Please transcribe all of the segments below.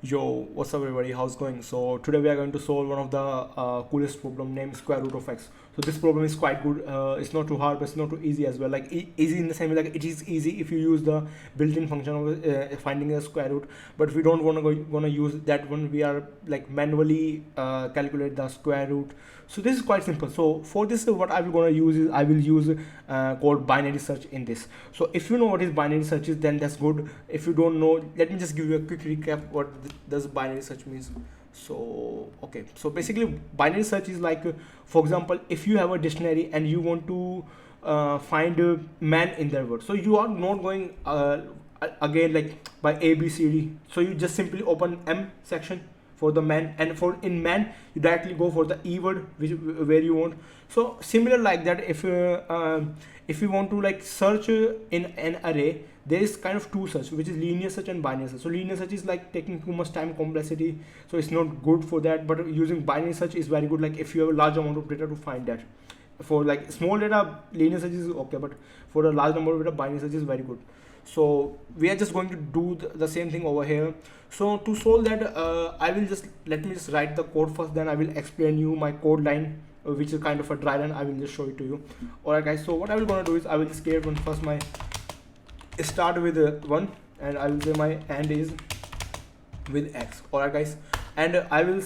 Yo, what's up everybody, how's it going? So today we are going to solve one of the coolest problem named square root of x. So this problem is quite good. It's not too hard, but it's not too easy as well. Like easy in the same way, like it is easy if you use the built-in function of finding a square root. But if we don't wanna use that one, we are like manually calculate the square root. So this is quite simple. So for this, what I will gonna use is I will use called binary search in this. So if you know what is binary search is, then that's good. If you don't know, let me just give you a quick recap what does binary search means. So okay, so basically binary search is like for example, if you have a dictionary and you want to find a man in that word, so you are not going again like by A B C D. So you just simply open M section for the man, and for in man you directly go for the E word where you want. So similar like that, if you want to like search in an array, there is kind of two search, which is linear search and binary search. So linear search is like taking too much time, complexity, so it's not good for that. But using binary search is very good, like if you have a large amount of data to find that. For like small data, linear search is okay, but for a large number of data, binary search is very good. So we are just going to do the same thing over here. So to solve that, I will just let me just write the code first, then I will explain you my code line, which is kind of a dry run. I will just show it to you. Alright guys, so what I will gonna do is I will just create one first, my start with 1, and I will say my and is with x. Alright guys, and I will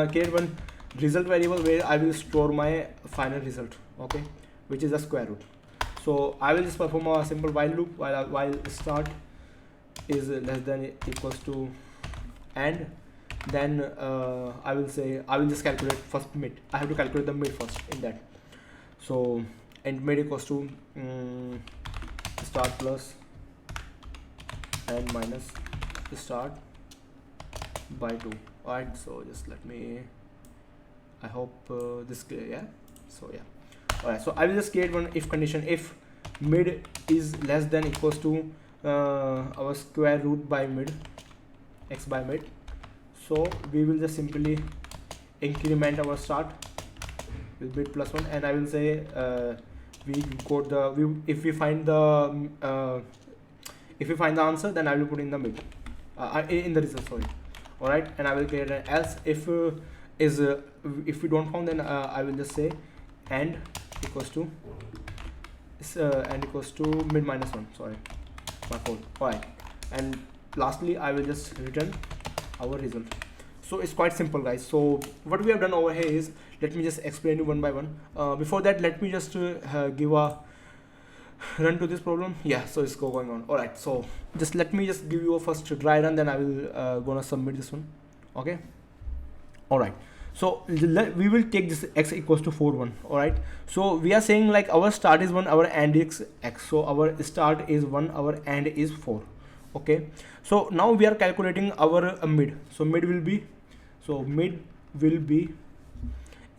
create one result variable where I will store my final result, okay, which is the square root. So I will just perform a simple while loop while start is less than equals to, and then I will say I will just calculate first mid. I have to calculate the mid first in that. So and mid equals to start plus and minus start by 2. Alright, so just let me, I hope this clear. Yeah, so yeah. Alright, so I will just create one if condition. If mid is less than equals to our square root by mid, x by mid, so we will just simply increment our start with mid plus 1, and I will say we got the if we find the answer, then I will put in the mid in the result, sorry. Alright, and I will create an else. If if we don't found, then I will just say and equals to mid minus 1, sorry, my fault. Alright, and lastly I will just return our result. So it's quite simple guys. So what we have done over here is, let me just explain you one by one. Before that, let me just give a run to this problem. Yeah, so it's going on. Alright, so just let me just give you a first dry run, then I will gonna submit this one. Okay, alright, so we will take this x equals to 4 1. Alright, so we are saying like our start is 1, our end is x, so our start is 1, our end is 4. Okay, so now we are calculating our mid. So mid will be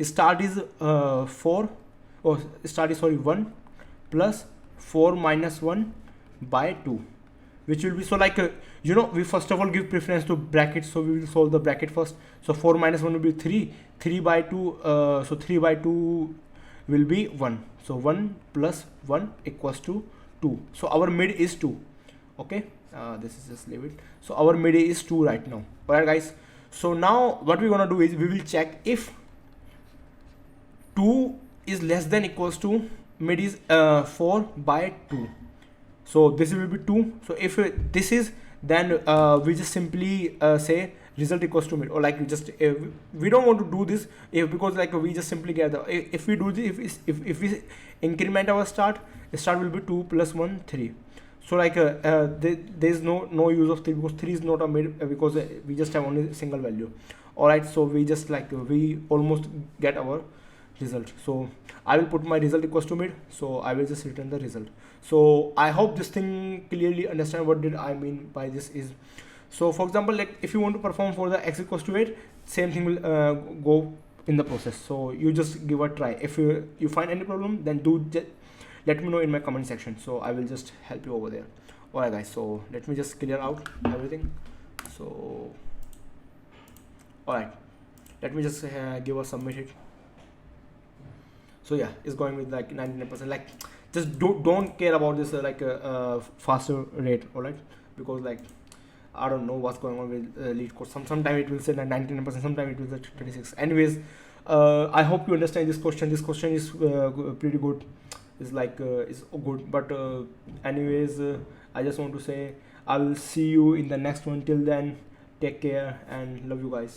start is 4, or start is, sorry, 1 plus 4 minus 1 by 2, which will be, so like you know, we first of all give preference to brackets, so we will solve the bracket first. So 4 minus 1 will be 3 by 2, so 3 by 2 will be 1, so 1 plus 1 equals to 2. So our mid is 2. Okay, this is just leave it. So our mid is 2 right now. Alright guys, so now what we're gonna do is we will check if 2 is less than equals to mid is 4 by 2. So this will be 2. So if this is, then we just simply say result equals to mid, or like we just we don't want to do this because like we just simply get the, if we do this, if we increment our start will be 2 plus 1 3. So like there is no use of 3, because 3 is not a mid, because we just have only a single value. Alright, so we just like we almost get our result. So I will put my result equals to mid, so I will just return the result. So I hope this thing clearly understand what did I mean by this is. So for example, like if you want to perform for the x equals to 8, same thing will go in the process. So you just give a try. If you find any problem, then let me know in my comment section, so I will just help you over there. Alright guys, so let me just clear out everything. So alright, let me just give a submit it. So yeah, it's going with like 99%. Like just don't care about this like faster rate, all right, because like I don't know what's going on with lead code. Sometime it will say 99%, sometime it will say 26. Anyways, I hope you understand this question. This question is pretty good. It's like it's good, but anyways, I just want to say I will see you in the next one. Till then, take care and love you guys.